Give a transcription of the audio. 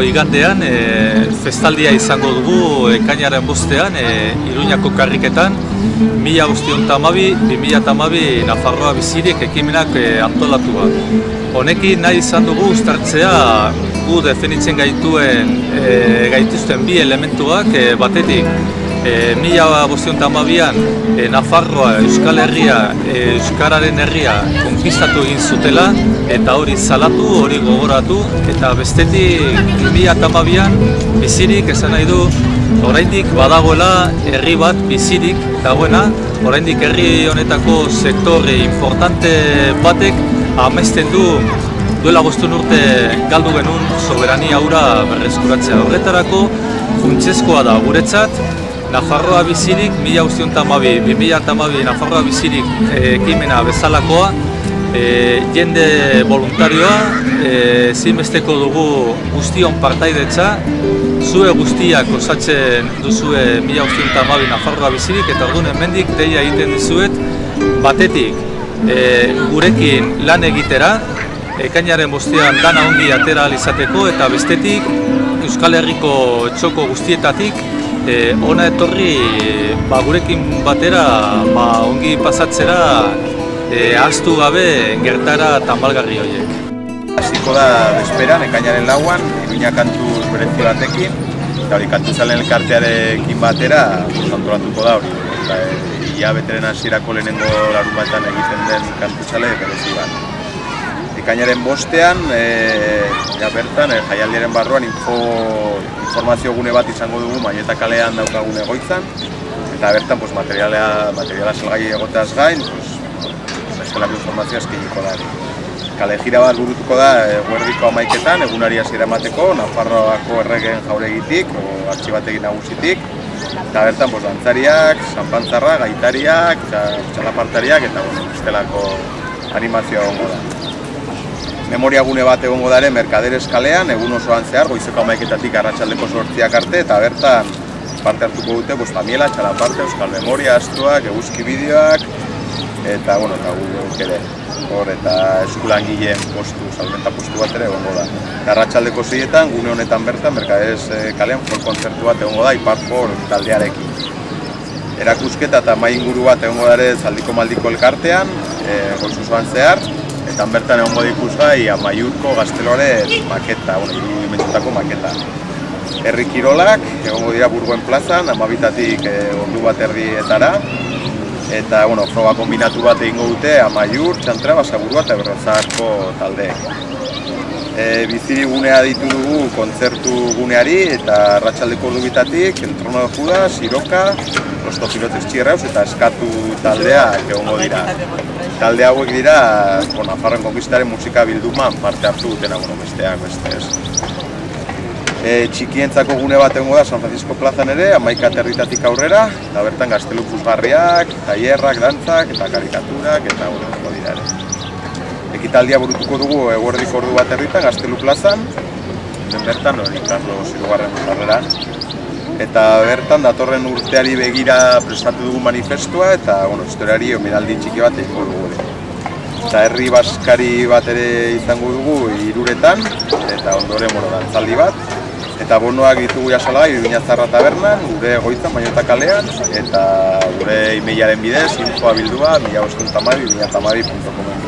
Igandean festaldia izango dugu ekainaren 5ean Iruñako karriketan 1912-2012 Nafarroa bizirik ekimenak antolatua. Honekin nahi izan dugu uztartzea gu definitzen gaituzten bi elementuak batetik 1912an Nafarroa, Euskal Herria, Euskararen herria konkistatu egin zutela eta hori salatu, hori gogoratu eta bestetik 2012an bizirik esan nahi du oraindik badagoela herri bat bizirik dagoena, oraindik herri honetako sektore importante batek amesten du duela 5 urte galdu genuen soberania hura berreskuratzea. Horretarako funtsezkoa da guretzat Nafarroa bizirik 1912-2012 Nafarroa bizirik ekimena bezalakoa jende voluntarioa zinbesteko dugu guztion partaidetza, zue guztiak osatzen duzue 1912 Nafarroa bizirik eta orduan hemendik deia egiten dizuet batetik gurekin lan egitera ekainaren 5ean dana ongi atera ahal izateko eta bestetik Euskal Herriko txoko guztietatik ona etorri gurekin batera ongi pasatzera ahaztu gabe gertara tamalgarri horiek. Hasiko da bezperan, ekainaren 4an, Iruña kantuz berezi batekin, eta hori kantuzalen elkartearekin batera antolatuko da hori. Hilabeteren hasierako lehenengo larunbatan egiten den kantuzale berezi bat. Ekainaren 5ean, bertan, jaialdiaren barruan informazio gune bat izango dugu Maieta kalean daukagun egoitzan, eta bertan materiala salgai egoteaz gain, bestelako informazioa eskainiko da. Kale jira bat burutuko da eguerdiko 11etan, egunari hasiera emateko, Nafarroako erregeen jauregitik, artxibategi nagusitik, eta bertan dantzariak, sanpantzarra, gaitariak, txalapartariak eta bestelako animazioa egongo da. Memoria gune bat egongo da ere Mercaderes kalean, egun osoan zehar, goizeko 11etatik arratsaldeko 8ak arte, eta bertan parte hartuko dute Tamiela, txalaparte, euskal memoria, astuak, eguzki bideoak, eta guk ere. Eta eskulangileen salmenta postu bat ere egongo da. Arratsaldeko 6etan, gune honetan bertan, Mercaderes kalean folk kontzertu bat egongo da, Ipar folk taldearekin. Erakusketa eta mahai inguru bat egongo da ere Zaldiko Maldiko elkartean, goiz osoan zehar, eta bertan egongo ikusgai Amaiurko gazteloaren maketa, irudimentzutako maketa. Herri kirolak egongo dira Burgoen plazan, 12tatik 1:30etara, eta froga kombinatu bat egingo dute Amaiur, Txantra, Basaburua eta Berrozarko taldeek. Biziri gunea ditu dugu kontzertu guneari eta arratsaldeko 2:00tatik El Trono de Judas, Siroka, Los Topilotes Txierrauz eta Eskatu taldeak egongo dira. Talde hauek dira Nafarroen konkistaren musika bilduman parte hartu dutena, besteak beste ez. Txikientzako gune bat egongo da San Francisco plazan ere, 11 aterritatik aurrera, eta bertan gaztelu puzgarriak, tailerrak, dantzak eta karikaturak eta egongo dira ere. Ekitaldia burutuko dugu eguerdiko ordu bat herritan, Gaztelu plazan, bertan Carlos Hirugarren jarrera. Eta bertan datorren urteari begira prestatu dugu manifestua eta historiari omenaldi txiki bat egingo dugu. Eta herri baskari bat ere izango dugu 3etan, eta ondoren dantzaldi bat. Eta bonoak ditugu jasalagai Iruña Zarra tabernan, gure egoitzan Maieta kalean, eta gure emailaren bidez, infoa bildua 1512@2012.com bidez.